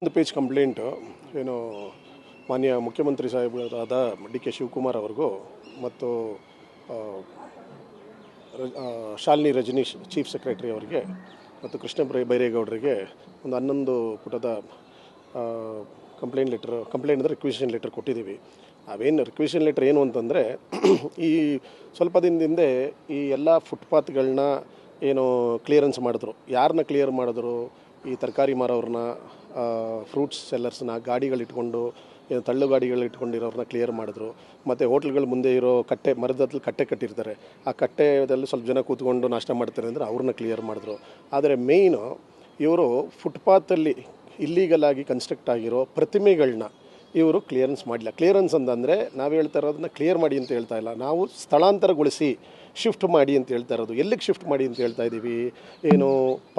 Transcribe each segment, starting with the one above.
ಒಂದು page complaint ಏನು ಮಾನ್ಯ ಮುಖ್ಯಮಂತ್ರಿ ಸಾಹೇಬರಾದ ಡಿ.ಕೆ. ಶಿವಕುಮಾರ್ ಅವರಿಗೂ ಮತ್ತು ಶಾಲಿನಿ ರಜನೀಶ್ ಚೀಫ್ ಸೆಕ್ರೆಟರಿ ಅವರಿಗೆ ಮತ್ತು ಕೃಷ್ಣ ಬೈರೇಗೌಡರಿಗೆ ಒಂದು 11 ಪುಟದ ಕಂಪ್ಲೇಂಟ್ ಅಂದರೆ ರಿಕ್ವೆಷನ್ ಲೆಟರ್ ಕೊಟ್ಟಿದ್ದೀವಿ. ಅವೇನು ರಿಕ್ವೆಷನ್ ಲೆಟರ್ ಏನು ಅಂತಂದರೆ, ಈ ಸ್ವಲ್ಪ ದಿನದ ಹಿಂದೆ ಈ ಎಲ್ಲ ಫುಟ್ಪಾತ್ಗಳನ್ನ ಏನು ಕ್ಲಿಯರೆನ್ಸ್ ಮಾಡಿದ್ರು. ಯಾರನ್ನ ಕ್ಲಿಯರ್ ಮಾಡಿದ್ರು? ಈ ತರಕಾರಿ ಮಾರೋರನ್ನ, ಫ್ರೂಟ್ಸ್ ಸೆಲ್ಲರ್ಸ್ನ, ಗಾಡಿಗಳಿಟ್ಕೊಂಡು ತಳ್ಳು ಗಾಡಿಗಳಿಟ್ಕೊಂಡಿರೋರನ್ನ ಕ್ಲಿಯರ್ ಮಾಡಿದ್ರು. ಮತ್ತು ಹೋಟ್ಲ್ಗಳ ಮುಂದೆ ಇರೋ ಕಟ್ಟೆ, ಮರದಲ್ಲಿ ಕಟ್ಟೆ ಕಟ್ಟಿರ್ತಾರೆ, ಆ ಕಟ್ಟೆದಲ್ಲಿ ಸ್ವಲ್ಪ ಜನ ಕೂತ್ಕೊಂಡು ನಾಷ್ಟ ಮಾಡ್ತಾರೆ ಅಂದರೆ ಅವ್ರನ್ನ ಕ್ಲಿಯರ್ ಮಾಡಿದ್ರು. ಆದರೆ ಮೇಯ್ನು ಇವರು ಫುಟ್ಪಾತಲ್ಲಿ ಇಲ್ಲೀಗಲ್ ಆಗಿ ಕನ್ಸ್ಟ್ರಕ್ಟ್ ಆಗಿರೋ ಪ್ರತಿಮೆಗಳನ್ನ ಇವರು ಕ್ಲಿಯರೆನ್ಸ್ ಮಾಡಿಲ್ಲ. ಕ್ಲಿಯರೆನ್ಸ್ ಅಂತಂದರೆ ನಾವು ಹೇಳ್ತಾ ಇರೋದನ್ನ ಕ್ಲಿಯರ್ ಮಾಡಿ ಅಂತ ಹೇಳ್ತಾ ಇಲ್ಲ, ನಾವು ಸ್ಥಳಾಂತರಗೊಳಿಸಿ ಶಿಫ್ಟ್ ಮಾಡಿ ಅಂತ ಹೇಳ್ತಾ ಇರೋದು. ಎಲ್ಲಿಗೆ ಶಿಫ್ಟ್ ಮಾಡಿ ಅಂತ ಹೇಳ್ತಾ ಇದ್ದೀವಿ? ಏನು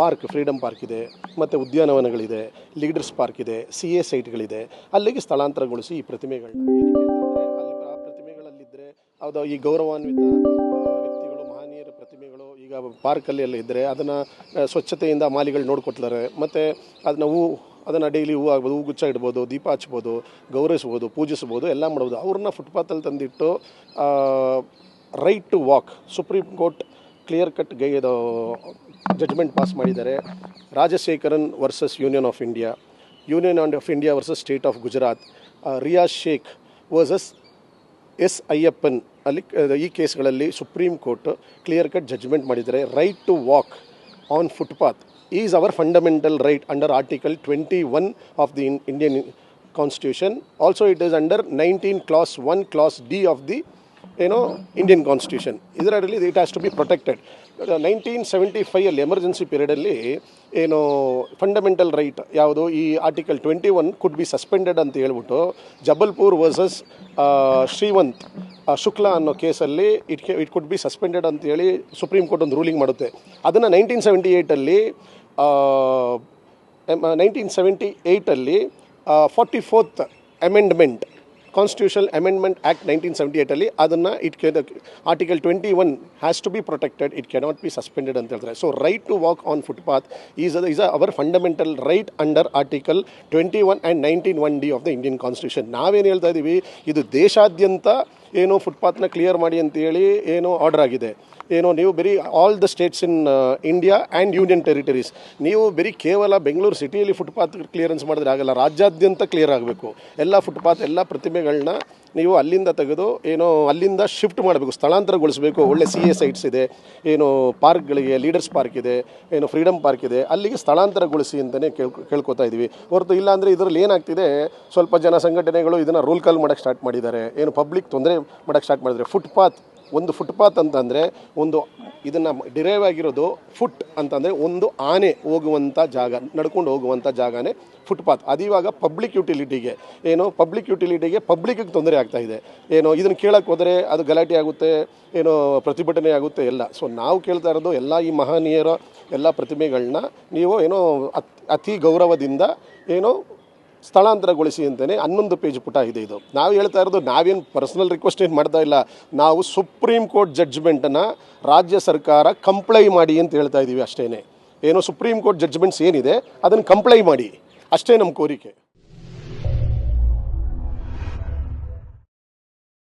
ಪಾರ್ಕ್, ಫ್ರೀಡಮ್ ಪಾರ್ಕ್ ಇದೆ, ಮತ್ತು ಉದ್ಯಾನವನಗಳಿದೆ, ಲೀಡರ್ಸ್ ಪಾರ್ಕ್ ಇದೆ, CA ಸೈಟ್ಗಳಿದೆ, ಅಲ್ಲಿಗೆ ಸ್ಥಳಾಂತರಗೊಳಿಸಿ ಈ ಪ್ರತಿಮೆಗಳನ್ನ. ಅಲ್ಲಿ ಆ ಪ್ರತಿಮೆಗಳಲ್ಲಿದ್ದರೆ ಅದು ಈ ಗೌರವಾನ್ವಿತ ವ್ಯಕ್ತಿಗಳು, ಮಹನೀಯರ ಪ್ರತಿಮೆಗಳು ಈಗ ಪಾರ್ಕಲ್ಲಿ ಎಲ್ಲ ಇದ್ದರೆ ಅದನ್ನು ಸ್ವಚ್ಛತೆಯಿಂದ ಮಾಲಿಗಳು ನೋಡ್ಕೊಳ್ತಾರೆ. ಮತ್ತು ಅದನ್ನು ಡೈಲಿ ಹೂ ಆಗ್ಬೋದು, ಹೂಗುಚ್ಛ ಇಡ್ಬೋದು, ದೀಪ ಹಚ್ಬೋದು, ಗೌರವಿಸ್ಬೋದು, ಪೂಜಿಸ್ಬೋದು, ಎಲ್ಲ ಮಾಡ್ಬೋದು. ಅವ್ರನ್ನ ಫುಟ್ಪಾತಲ್ಲಿ ತಂದಿಟ್ಟು right to walk, Supreme Court clear cut judgment pass ಮಾಡಿದ್ದಾರೆ. Rajashekaran versus Union of India versus State of Gujarat, Riyaz Sheikh versus S. Ayyappan ಅಲ್ಲಿ ಈ ಕೇಸ್ಗಳಲ್ಲಿ Supreme Court clear cut judgment ಮಾಡಿದ್ದಾರೆ. Right to walk on footpath is our fundamental right under article 21 of the Indian constitution. Also it is under 19 clause 1 clause D of the Indian constitution. ಇದರಲ್ಲಿ it has to be protected. 1975 emergency ಪೀರಿಯಡಲ್ಲಿ fundamental right ಯಾವುದು, ಈ article 21 could be suspended ಅಂತ ಹೇಳ್ಬಿಟ್ಟು Jabalpur versus ಶ್ರೀವಂತ್ Shukla ಅನ್ನೋ ಕೇಸಲ್ಲಿ it could be suspended ಅಂತೇಳಿ supreme court ಒಂದು ರೂಲಿಂಗ್ ಮಾಡುತ್ತೆ. ಅದನ್ನು 1978 44th amendment, constitutional amendment act 1978 ಅದನ್ನು article 21 has to be protected, it cannot be suspended ಅಂತ ಹೇಳ್ತಾರೆ. So right to walk on footpath is our fundamental right under article 21 and 19(1) D of the Indian constitution. ನಾವೇನು ಹೇಳ್ತಾ ಇದ್ದೀವಿ, ಇದು ದೇಶಾದ್ಯಂತ ಫುಟ್ಪಾತ್ನ clear ಮಾಡಿ ಅಂತೇಳಿ ಆರ್ಡರ್ ಆಗಿದೆ. ನೀವು ಬರೀ all the States in India and union territories, ನೀವು ಬರೀ ಕೇವಲ ಬೆಂಗಳೂರು ಸಿಟಿಯಲ್ಲಿ ಫುಟ್ಪಾತ್ ಕ್ಲಿಯರೆನ್ಸ್ ಮಾಡಿದ್ರೆ ಆಗಲ್ಲ, ರಾಜ್ಯಾದ್ಯಂತ ಕ್ಲಿಯರ್ ಆಗಬೇಕು. ಎಲ್ಲ ಫುಟ್ಪಾತ್, ಎಲ್ಲ ಪ್ರತಿಮೆಗಳನ್ನ ನೀವು ಅಲ್ಲಿಂದ ತೆಗೆದು ಅಲ್ಲಿಂದ ಶಿಫ್ಟ್ ಮಾಡಬೇಕು, ಸ್ಥಳಾಂತರಗೊಳಿಸಬೇಕು. ಒಳ್ಳೆ CA ಸೈಟ್ಸ್ ಇದೆ, ಪಾರ್ಕ್ಗಳಿಗೆ, ಲೀಡರ್ಸ್ ಪಾರ್ಕ್ ಇದೆ, ಫ್ರೀಡಮ್ ಪಾರ್ಕ್ ಇದೆ, ಅಲ್ಲಿಗೆ ಸ್ಥಳಾಂತರಗೊಳಿಸಿ ಅಂತಲೇ ಕೇಳ್ಕೊತಾ ಇದ್ದೀವಿ. ಹೊರತು ಇಲ್ಲಾಂದರೆ ಇದರಲ್ಲಿ ಏನಾಗ್ತಿದೆ, ಸ್ವಲ್ಪ ಜನ ಸಂಘಟನೆಗಳು ಇದನ್ನು ರೋಲ್ ಕಾಲ್ ಮಾಡೋಕ್ಕೆ ಸ್ಟಾರ್ಟ್ ಮಾಡಿದ್ದಾರೆ, ಪಬ್ಲಿಕ್ ತೊಂದರೆ ಮಾಡೋಕ್ಕೆ ಸ್ಟಾರ್ಟ್ ಮಾಡಿದ್ದಾರೆ. ಫುಟ್ಪಾತ್ ಅಂತಂದರೆ ಇದನ್ನು ಡಿರೈವ್ ಆಗಿರೋದು ಫುಟ್ ಅಂತಂದರೆ ಒಂದು ಆನೆ ಹೋಗುವಂಥ ಜಾಗ, ನಡ್ಕೊಂಡು ಹೋಗುವಂಥ ಜಾಗನೇ ಫುಟ್ಪಾತ್. ಅದಿವಾಗ ಪಬ್ಲಿಕ್ ಯುಟಿಲಿಟಿಗೆ ಪಬ್ಲಿಕ್ಕಿಗೆ ತೊಂದರೆ ಆಗ್ತಾಯಿದೆ. ಇದನ್ನು ಕೇಳಕ್ಕೆ ಹೋದರೆ ಅದು ಗಲಾಟೆ ಆಗುತ್ತೆ, ಪ್ರತಿಭಟನೆ ಆಗುತ್ತೆ ಎಲ್ಲ. ಸೊ ನಾವು ಕೇಳ್ತಾ ಇರೋದು, ಎಲ್ಲ ಈ ಮಹನೀಯರ ಎಲ್ಲ ಪ್ರತಿಮೆಗಳನ್ನ ನೀವು ಅತಿ ಗೌರವದಿಂದ ಸ್ಥಳಾಂತರಗೊಳಿಸಿ ಅಂತಲೇ 11 ಪೇಜ್ ಪುಟ ಇದೆ ಇದು. ನಾವು ಹೇಳ್ತಾ ಇರೋದು, ನಾವೇನು ಪರ್ಸನಲ್ ರಿಕ್ವೆಸ್ಟ್ ಏನು ಮಾಡ್ತಾ ಇಲ್ಲ, ನಾವು ಸುಪ್ರೀಂ ಕೋರ್ಟ್ ಜಡ್ಜ್ಮೆಂಟನ್ನು ರಾಜ್ಯ ಸರ್ಕಾರ ಕಂಪ್ಲೈ ಮಾಡಿ ಅಂತ ಹೇಳ್ತಾ ಇದ್ದೀವಿ ಅಷ್ಟೇ. ಸುಪ್ರೀಂ ಕೋರ್ಟ್ ಜಡ್ಜ್ಮೆಂಟ್ಸ್ ಏನಿದೆ ಅದನ್ನು ಕಂಪ್ಲೈ ಮಾಡಿ ಅಷ್ಟೇ ನಮ್ಮ ಕೋರಿಕೆ.